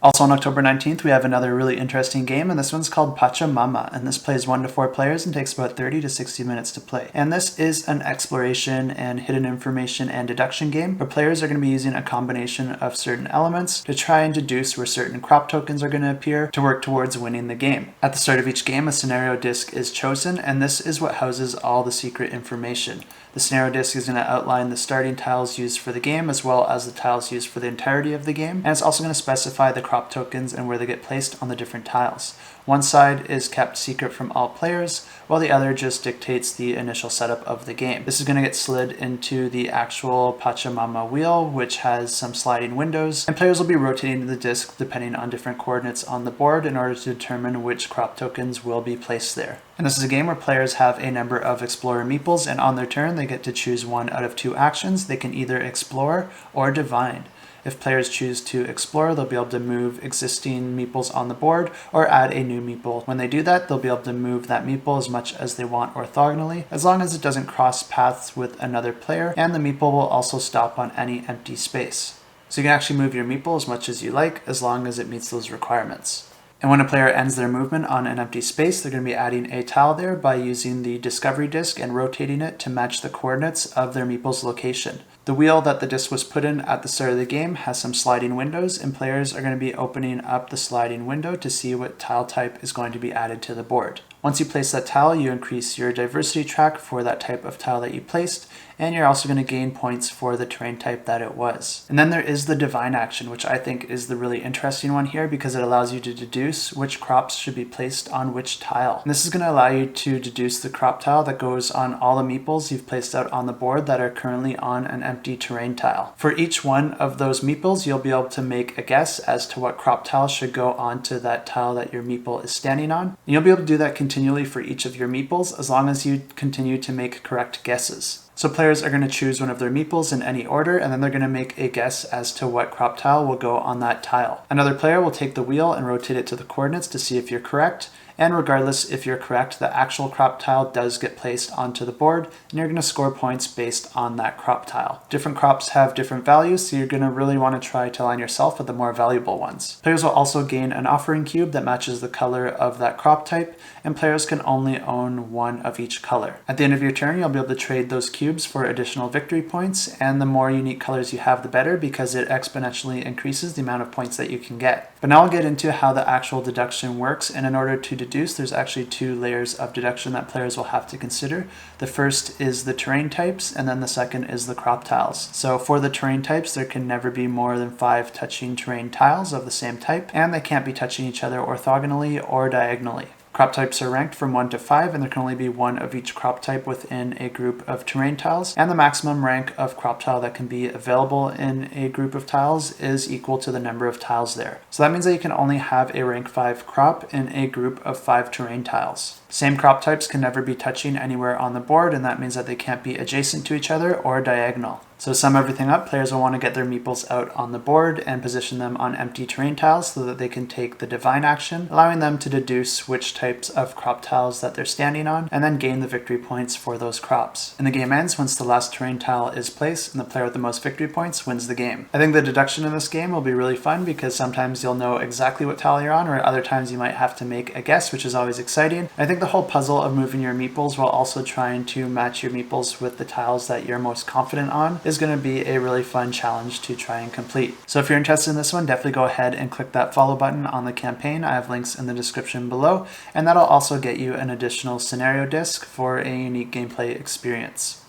Also on October 19th, we have another really interesting game, and this one's called Pachamama, and this plays 1 to 4 players and takes about 30 to 60 minutes to play. And this is an exploration and hidden information and deduction game where players are going to be using a combination of certain elements to try and deduce where certain crop tokens are going to appear to work towards winning the game. At the start of each game, a scenario disc is chosen, and this is what houses all the secret information. The scenario disc is going to outline the starting tiles used for the game as well as the tiles used for the entirety of the game, and it's also going to specify the crop tokens and where they get placed on the different tiles. One side is kept secret from all players, while the other just dictates the initial setup of the game. This is going to get slid into the actual Pachamama wheel, which has some sliding windows, and players will be rotating the disc depending on different coordinates on the board in order to determine which crop tokens will be placed there. And this is a game where players have a number of explorer meeples, and on their turn they get to choose one out of 2 actions. They can either explore or divine. If players choose to explore, they'll be able to move existing meeples on the board or add a new meeple. When they do that, they'll be able to move that meeple as much as they want orthogonally, as long as it doesn't cross paths with another player, and the meeple will also stop on any empty space. So you can actually move your meeple as much as you like, as long as it meets those requirements. And when a player ends their movement on an empty space, they're going to be adding a tile there by using the discovery disc and rotating it to match the coordinates of their meeple's location. The wheel that the disc was put in at the start of the game has some sliding windows, and players are going to be opening up the sliding window to see what tile type is going to be added to the board. Once you place that tile, you increase your diversity track for that type of tile that you placed, and you're also going to gain points for the terrain type that it was. And then there is the divine action, which I think is the really interesting one here because it allows you to deduce which crops should be placed on which tile. And this is going to allow you to deduce the crop tile that goes on all the meeples you've placed out on the board that are currently on an empty terrain tile. For each one of those meeples, you'll be able to make a guess as to what crop tile should go onto that tile that your meeple is standing on. And you'll be able to do that continually for each of your meeples as long as you continue to make correct guesses. So players are going to choose one of their meeples in any order, and then they're going to make a guess as to what crop tile will go on that tile. Another player will take the wheel and rotate it to the coordinates to see if you're correct, and regardless if you're correct, the actual crop tile does get placed onto the board, and you're going to score points based on that crop tile. Different crops have different values, so you're going to really want to try to align yourself with the more valuable ones. Players will also gain an offering cube that matches the color of that crop type, and players can only own one of each color. At the end of your turn, you'll be able to trade those cubes for additional victory points, and the more unique colors you have, the better, because it exponentially increases the amount of points that you can get. But now I'll get into how the actual deduction works, and in order to deduce, there's actually 2 layers of deduction that players will have to consider. The first is the terrain types, and then the second is the crop tiles. So for the terrain types, there can never be more than 5 touching terrain tiles of the same type, and they can't be touching each other orthogonally or diagonally. Crop types are ranked from 1 to 5, and there can only be 1 of each crop type within a group of terrain tiles, and the maximum rank of crop tile that can be available in a group of tiles is equal to the number of tiles there. So that means that you can only have a rank 5 crop in a group of 5 terrain tiles. Same crop types can never be touching anywhere on the board, and that means that they can't be adjacent to each other or diagonal. So to sum everything up, players will want to get their meeples out on the board and position them on empty terrain tiles so that they can take the divine action, allowing them to deduce which types of crop tiles that they're standing on, and then gain the victory points for those crops. And the game ends once the last terrain tile is placed, and the player with the most victory points wins the game. I think the deduction in this game will be really fun because sometimes you'll know exactly what tile you're on, or other times you might have to make a guess, which is always exciting. I think the whole puzzle of moving your meeples while also trying to match your meeples with the tiles that you're most confident on is going to be a really fun challenge to try and complete. So if you're interested in this one, definitely go ahead and click that follow button on the campaign. I have links in the description below, and that'll also get you an additional scenario disc for a unique gameplay experience.